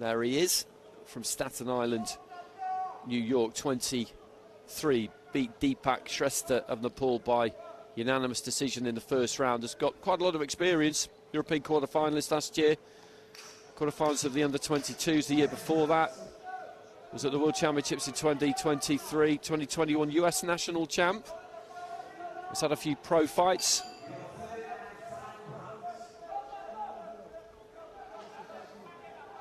There he is, from Staten Island, New York, 23. Beat Deepak Shrestha of Nepal by unanimous decision in the first round. Has got quite a lot of experience. European quarter-finalist last year. Quarter-finals of the under-22s the year before that. Was at the World Championships in 2023, 2021 US national champ. Has had a few pro fights.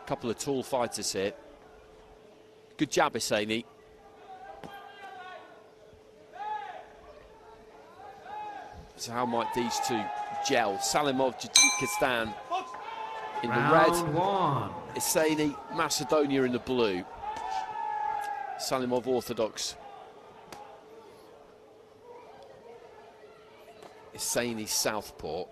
Couple of tall fighters here. Good jab, Iseni. So how might these two gel? Salimov, Tajikistan in the red. One. Iseni, Macedonia in the blue. Salimov, Orthodox. Iseni, Southport.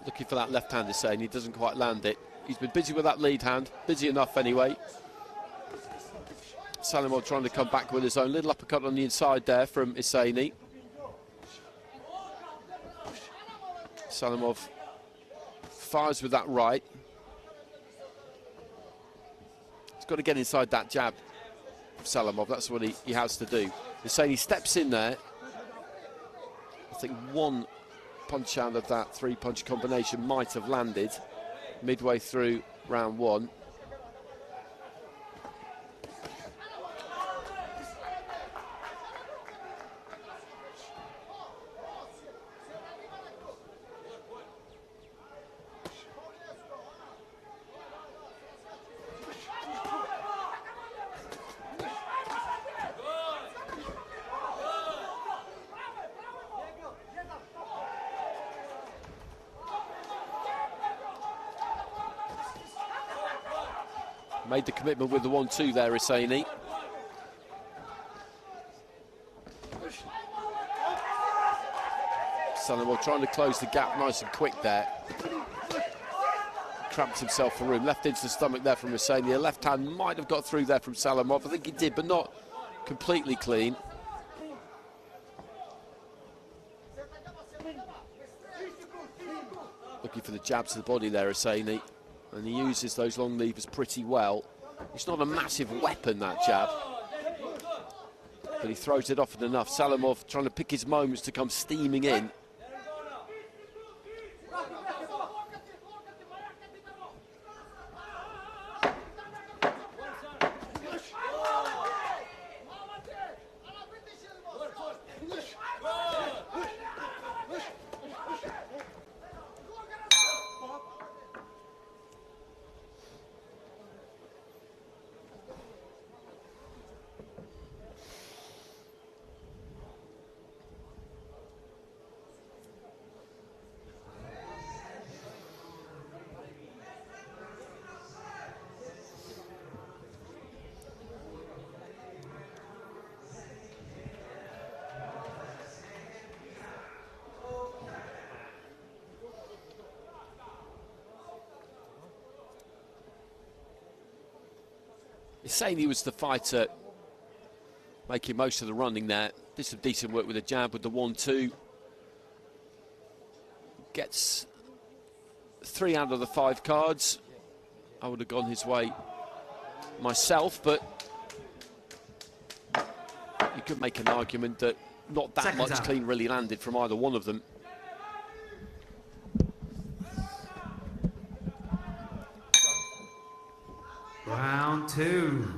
Looking for that left hand, Iseni, he doesn't quite land it. He's been busy with that lead hand, busy enough anyway. Salimov trying to come back with his own little uppercut on the inside there from Iseni. Salimov fires with that right. He's got to get inside that jab, Salimov, that's what he has to do. Iseni steps in there. I think one punch out of that three-punch combination might have landed midway through round one. Made the commitment with the 1-2 there, Iseni. Salimov trying to close the gap nice and quick there. Cramped himself for room. Left into the stomach there from Iseni. A left hand might have got through there from Salimov. I think he did, but not completely clean. Looking for the jabs to the body there, Iseni. And he uses those long levers pretty well. It's not a massive weapon, that jab, but he throws it often enough. Salimov trying to pick his moments to come steaming in. Iseni was the fighter making most of the running there. Did some decent work with the jab, with the 1-2. Gets 3 out of the 5 cards. I would have gone his way myself, but you could make an argument that not that much clean really landed from either one of them. Round 2.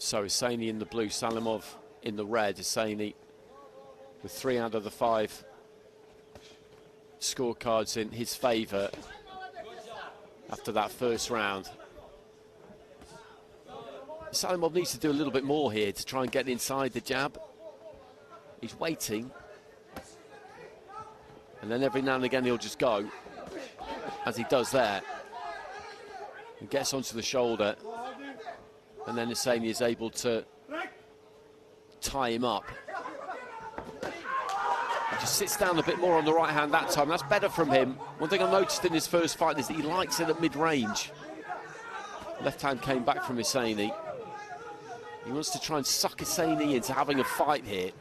So Iseni in the blue, Salimov in the red. Iseni with 3 out of the 5 scorecards in his favour after that first round. Salimov needs to do a little bit more here to try and get inside the jab. He's waiting. And then every now and again he'll just go, as he does there. And gets onto the shoulder. And then Iseni is able to tie him up. He just sits down a bit more on the right hand that time. That's better from him. One thing I noticed in his first fight is that he likes it at mid-range. Left hand came back from Iseni. He wants to try and suck Iseni into having a fight here.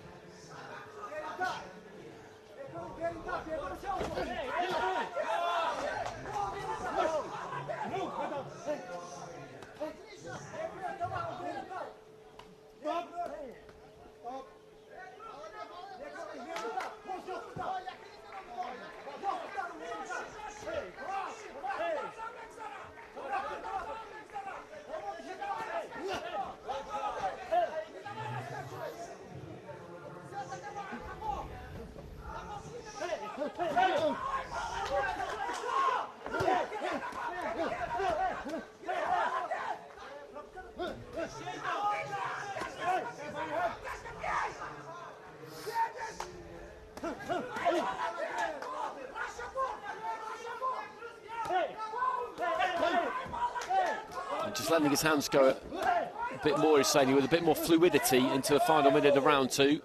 Just letting his hands go a bit more, Iseni, with a bit more fluidity into the final minute of round 2.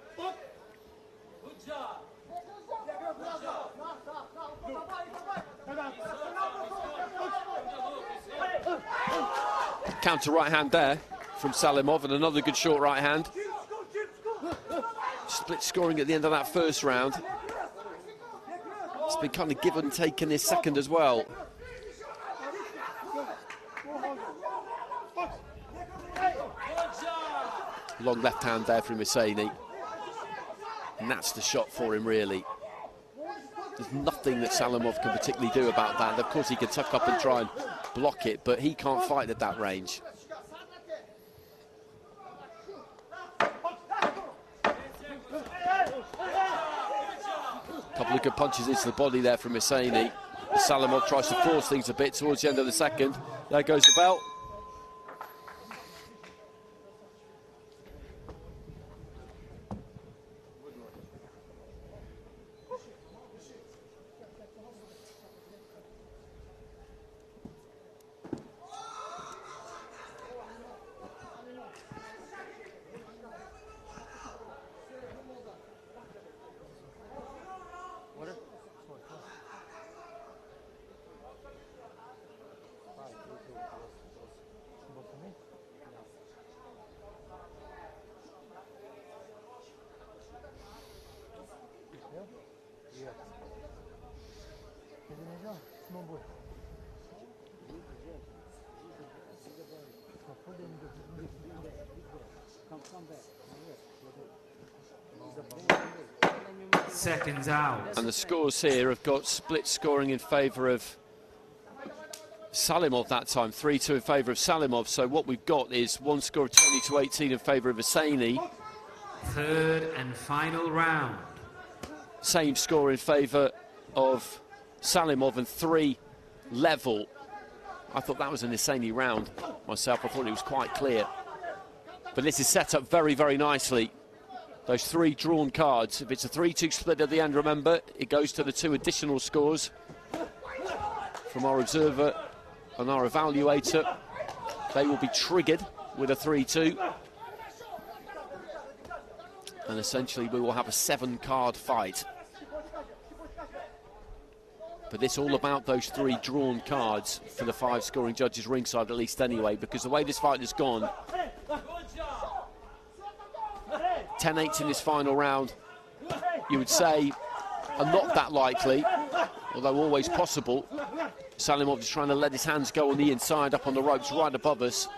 Counter right hand there from Salimov, and another good short right hand. Split scoring at the end of that first round. It's been kind of give and take in his second as well. Long left hand there from Iseni. And that's the shot for him, really. There's nothing that Salimov can particularly do about that. Of course, he can tuck up and try and block it, but he can't fight at that range. Couple of good punches into the body there from Iseni. Salimov tries to force things a bit towards the end of the second. There goes the bell. Seconds out. And the scores here have got split scoring in favour of Salimov that time, 3-2 in favour of Salimov. So what we've got is one score of 20-18 in favour of Iseni. Third and final round. Same score in favour of Salimov, and 3 level. I thought that was an Iseni round myself. I thought it was quite clear. But this is set up very, very nicely. Those 3 drawn cards. If it's a 3-2 split at the end, remember, it goes to the 2 additional scores from our observer and our evaluator. They will be triggered with a 3-2. And essentially we will have a 7-card fight. But it's all about those 3 drawn cards for the 5 scoring judges ringside, at least anyway, because the way this fight has gone, 10-8 in this final round, you would say, are not that likely, although always possible. Salimov is trying to let his hands go on the inside, up on the ropes right above us.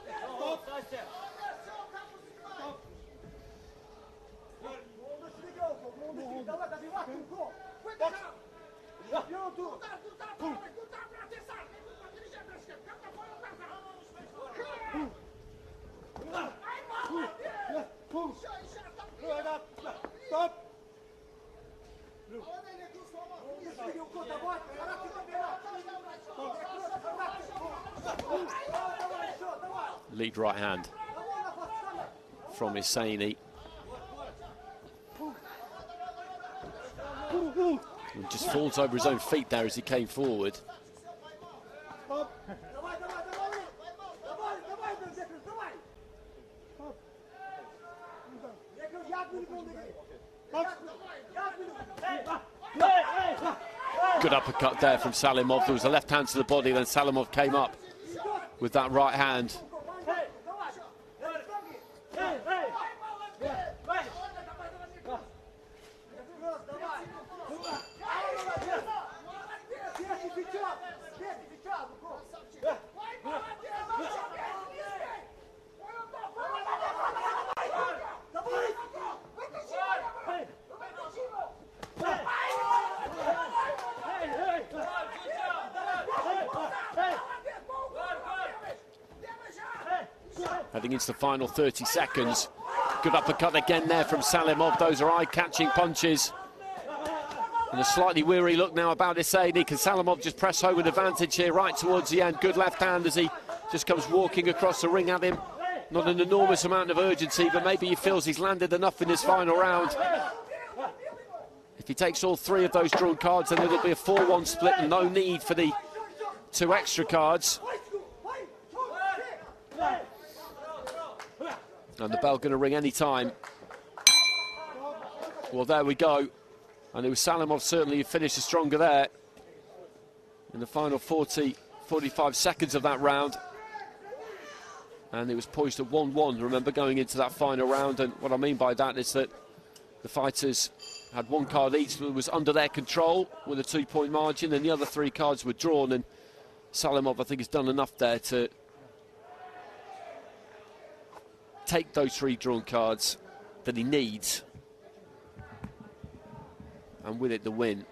lead right hand from Iseni. He just falls over his own feet there as he came forward. Good uppercut there from Salimov. There was a left hand to the body, then Salimov came up with that right hand. Heading into the final 30 seconds. Good uppercut again there from Salimov. Those are eye-catching punches. And a slightly weary look now about Iseni. Can Salimov just press home an advantage here right towards the end? Good left hand as he just comes walking across the ring at him. Not an enormous amount of urgency, but maybe he feels he's landed enough in this final round. If he takes all three of those drawn cards, then it'll be a 4-1 split and no need for the 2 extra cards. And the bell going to ring any time. Well, there we go. And it was Salimov certainly who finished the stronger there in the final 45 seconds of that round. And it was poised at 1-1, remember, going into that final round. And what I mean by that is that the fighters had 1 card each that was under their control with a 2-point margin, and the other 3 cards were drawn. And Salimov, I think, has done enough there to take those 3 drawn cards that he needs, and with it the win.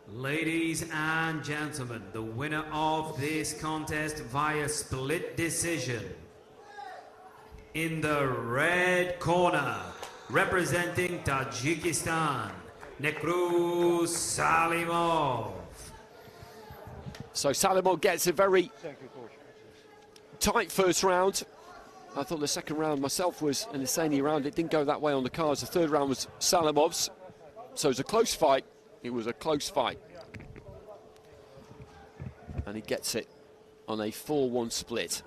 Ladies and gentlemen, the winner of this contest via split decision, in the red corner, representing Tajikistan, Nekruz Salimov. So Salimov gets a very tight first round. I thought the second round myself was an Iseni round. It didn't go that way on the cards. The third round was Salimov's. So it was a close fight. It was a close fight. And he gets it on a 4-1 split.